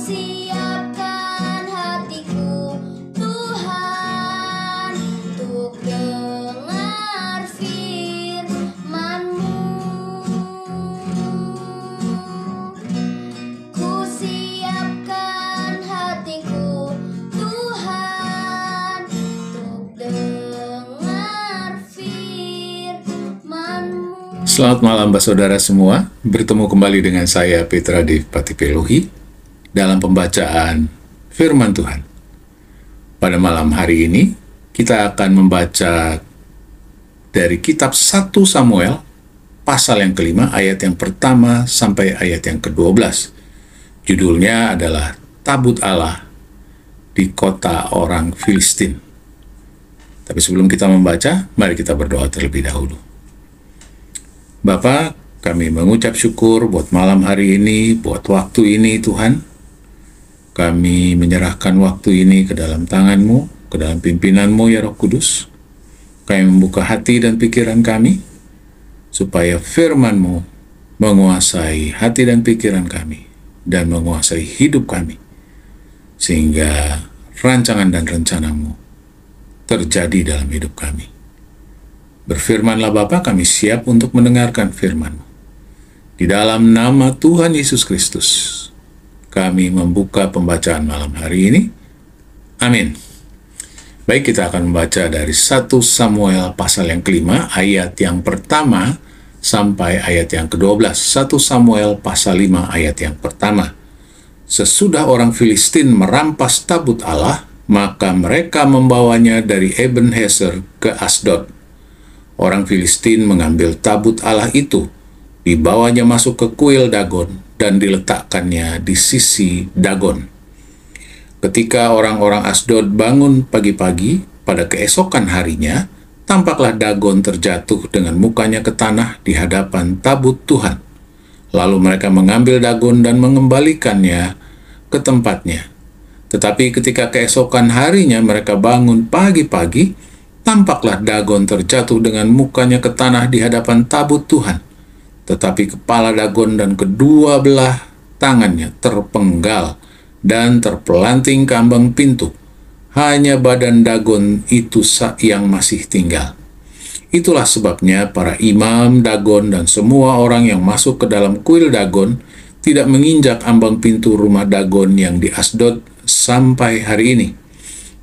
siapkan hatiku, Tuhan, untuk dengar firman-Mu. Ku siapkan hatiku, Tuhan, untuk dengar firman-Mu. Selamat malam Mbak Saudara semua, bertemu kembali dengan saya Petra Dev Patipeluhi dalam pembacaan Firman Tuhan. Pada malam hari ini kita akan membaca dari kitab 1 Samuel pasal yang kelima ayat yang pertama sampai ayat yang ke-12. Judulnya adalah Tabut Allah di kota orang Filistin. Tapi sebelum kita membaca, mari kita berdoa terlebih dahulu. Bapa, kami mengucap syukur buat malam hari ini, buat waktu ini Tuhan. Kami menyerahkan waktu ini ke dalam tangan-Mu, ke dalam pimpinan-Mu ya Roh Kudus. Kami membuka hati dan pikiran kami, supaya firman-Mu menguasai hati dan pikiran kami, dan menguasai hidup kami, sehingga rancangan dan rencana-Mu terjadi dalam hidup kami. Berfirmanlah Bapa, kami siap untuk mendengarkan firman-Mu. Di dalam nama Tuhan Yesus Kristus, kami membuka pembacaan malam hari ini. Amin. Baik, kita akan membaca dari 1 Samuel pasal yang kelima, ayat yang pertama sampai ayat yang ke-12. 1 Samuel pasal 5 ayat yang pertama. Sesudah orang Filistin merampas tabut Allah, maka mereka membawanya dari Ebenezer ke Asdod. Orang Filistin mengambil tabut Allah itu, dibawanya masuk ke kuil Dagon, dan diletakkannya di sisi Dagon. Ketika orang-orang Asdod bangun pagi-pagi, pada keesokan harinya, tampaklah Dagon terjatuh dengan mukanya ke tanah di hadapan tabut Tuhan. Lalu mereka mengambil Dagon dan mengembalikannya ke tempatnya. Tetapi ketika keesokan harinya mereka bangun pagi-pagi, tampaklah Dagon terjatuh dengan mukanya ke tanah di hadapan tabut Tuhan. Tetapi kepala Dagon dan kedua belah tangannya terpenggal dan terpelanting ke ambang pintu. Hanya badan Dagon itu yang masih tinggal. Itulah sebabnya para imam Dagon dan semua orang yang masuk ke dalam kuil Dagon tidak menginjak ambang pintu rumah Dagon yang di Asdod sampai hari ini.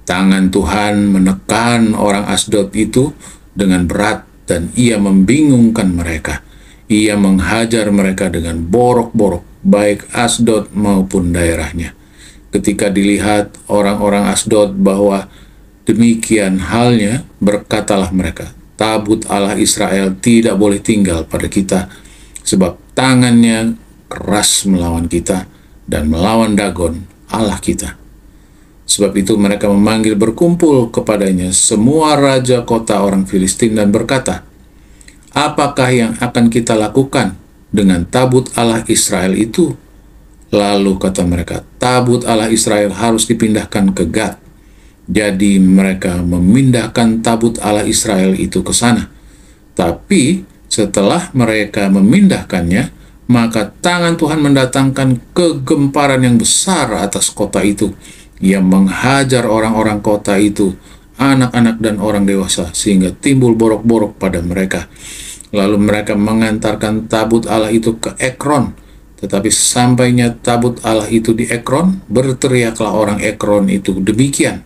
Tangan Tuhan menekan orang Asdod itu dengan berat, dan ia membingungkan mereka. Ia menghajar mereka dengan borok-borok, baik Asdod maupun daerahnya. Ketika dilihat orang-orang Asdod bahwa demikian halnya, berkatalah mereka, tabut Allah Israel tidak boleh tinggal pada kita, sebab tangannya keras melawan kita dan melawan Dagon, Allah kita. Sebab itu mereka memanggil berkumpul kepadanya semua raja kota orang Filistin dan berkata, apakah yang akan kita lakukan dengan tabut Allah Israel itu? Lalu kata mereka, tabut Allah Israel harus dipindahkan ke Gad. Jadi mereka memindahkan tabut Allah Israel itu ke sana. Tapi setelah mereka memindahkannya, maka tangan Tuhan mendatangkan kegemparan yang besar atas kota itu. Ia menghajar orang-orang kota itu, anak-anak dan orang dewasa, sehingga timbul borok-borok pada mereka. Lalu mereka mengantarkan tabut Allah itu ke Ekron. Tetapi sampainya tabut Allah itu di Ekron, berteriaklah orang Ekron itu demikian,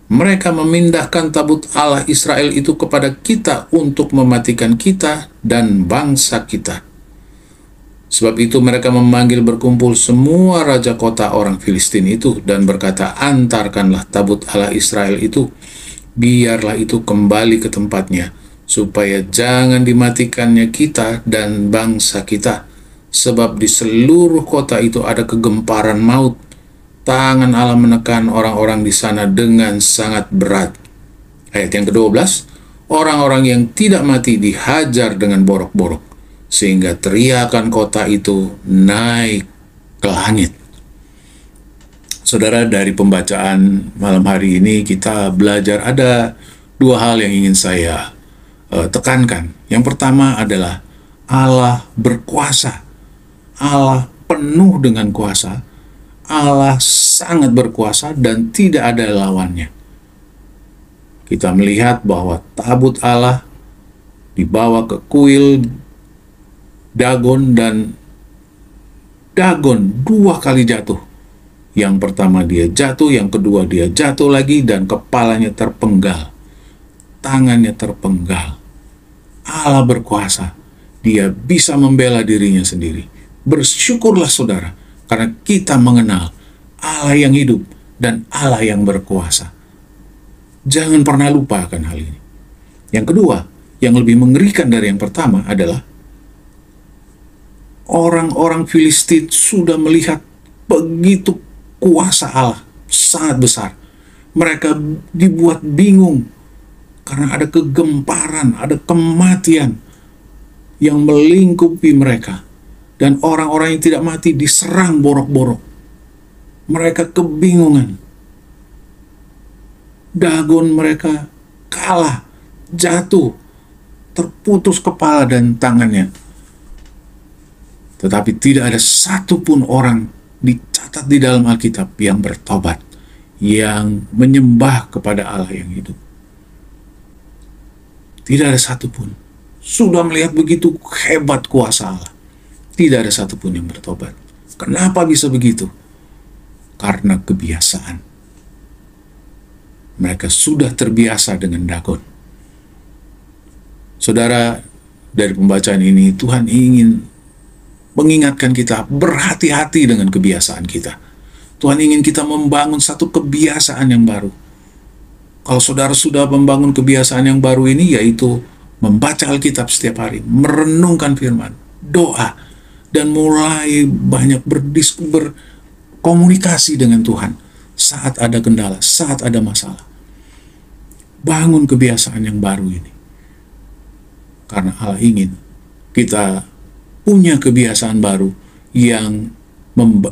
mereka memindahkan tabut Allah Israel itu kepada kita untuk mematikan kita dan bangsa kita. Sebab itu mereka memanggil berkumpul semua raja kota orang Filistin itu dan berkata, antarkanlah tabut Allah Israel itu, biarlah itu kembali ke tempatnya, supaya jangan dimatikannya kita dan bangsa kita. Sebab di seluruh kota itu ada kegemparan maut. Tangan Allah menekan orang-orang di sana dengan sangat berat. Ayat yang ke-12, orang-orang yang tidak mati dihajar dengan borok-borok, sehingga teriakan kota itu naik ke langit. Saudara, dari pembacaan malam hari ini kita belajar ada dua hal yang ingin saya tekankan. Yang pertama adalah Allah berkuasa, Allah penuh dengan kuasa, Allah sangat berkuasa dan tidak ada lawannya. Kita melihat bahwa tabut Allah dibawa ke kuil Dagon, dan Dagon 2 kali jatuh. Yang pertama dia jatuh, yang kedua dia jatuh lagi, dan kepalanya terpenggal, tangannya terpenggal. Allah berkuasa, dia bisa membela dirinya sendiri. Bersyukurlah saudara, karena kita mengenal Allah yang hidup dan Allah yang berkuasa. Jangan pernah lupa akan hal ini. Yang kedua, yang lebih mengerikan dari yang pertama adalah orang-orang Filistin sudah melihat begitu kuasa Allah sangat besar. Mereka dibuat bingung karena ada kegemparan, ada kematian yang melingkupi mereka. Dan orang-orang yang tidak mati diserang borok-borok. Mereka kebingungan. Dagon mereka kalah, jatuh, terputus kepala dan tangannya. Tetapi tidak ada satupun orang dicatat di dalam Alkitab yang bertobat, yang menyembah kepada Allah yang hidup. Tidak ada satupun. Sudah melihat begitu hebat kuasa Allah, tidak ada satupun yang bertobat. Kenapa bisa begitu? Karena kebiasaan. Mereka sudah terbiasa dengan Dagon. Saudara, dari pembacaan ini Tuhan ingin mengingatkan kita berhati-hati dengan kebiasaan kita. Tuhan ingin kita membangun satu kebiasaan yang baru. Kalau saudara sudah membangun kebiasaan yang baru ini, yaitu membaca Alkitab setiap hari, merenungkan firman, doa, dan mulai banyak berkomunikasi dengan Tuhan saat ada kendala, saat ada masalah. Bangun kebiasaan yang baru ini. Karena Allah ingin kita punya kebiasaan baru yang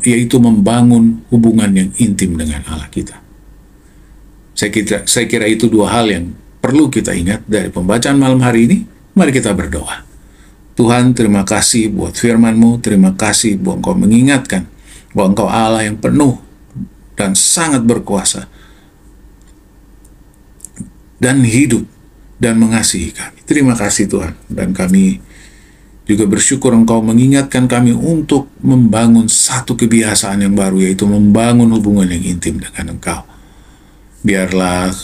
yaitu membangun hubungan yang intim dengan Allah kita. Saya kira itu 2 hal yang perlu kita ingat dari pembacaan malam hari ini. Mari kita berdoa. Tuhan, terima kasih buat firman-Mu, terima kasih buat Engkau mengingatkan bahwa Engkau Allah yang penuh dan sangat berkuasa dan hidup dan mengasihi kami. Terima kasih Tuhan, dan kami juga bersyukur Engkau mengingatkan kami untuk membangun satu kebiasaan yang baru, yaitu membangun hubungan yang intim dengan Engkau. Biarlah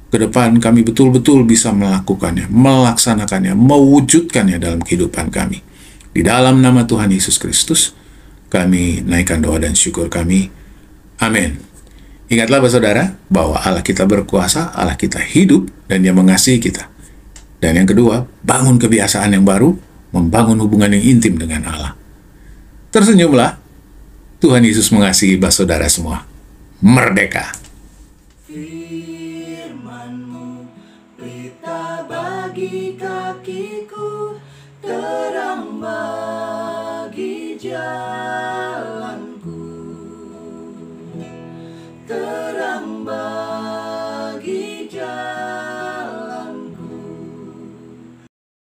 ke depan kami betul-betul bisa melakukannya, melaksanakannya, mewujudkannya dalam kehidupan kami. Di dalam nama Tuhan Yesus Kristus, kami naikkan doa dan syukur kami. Amin. Ingatlah saudara, bahwa Allah kita berkuasa, Allah kita hidup, dan Dia mengasihi kita. Dan yang kedua, bangun kebiasaan yang baru, membangun hubungan yang intim dengan Allah. Tersenyumlah. Tuhan Yesus mengasihi saudara semua. Merdeka. Firman-Mu, pelita bagi kakiku, terang bagi jalan.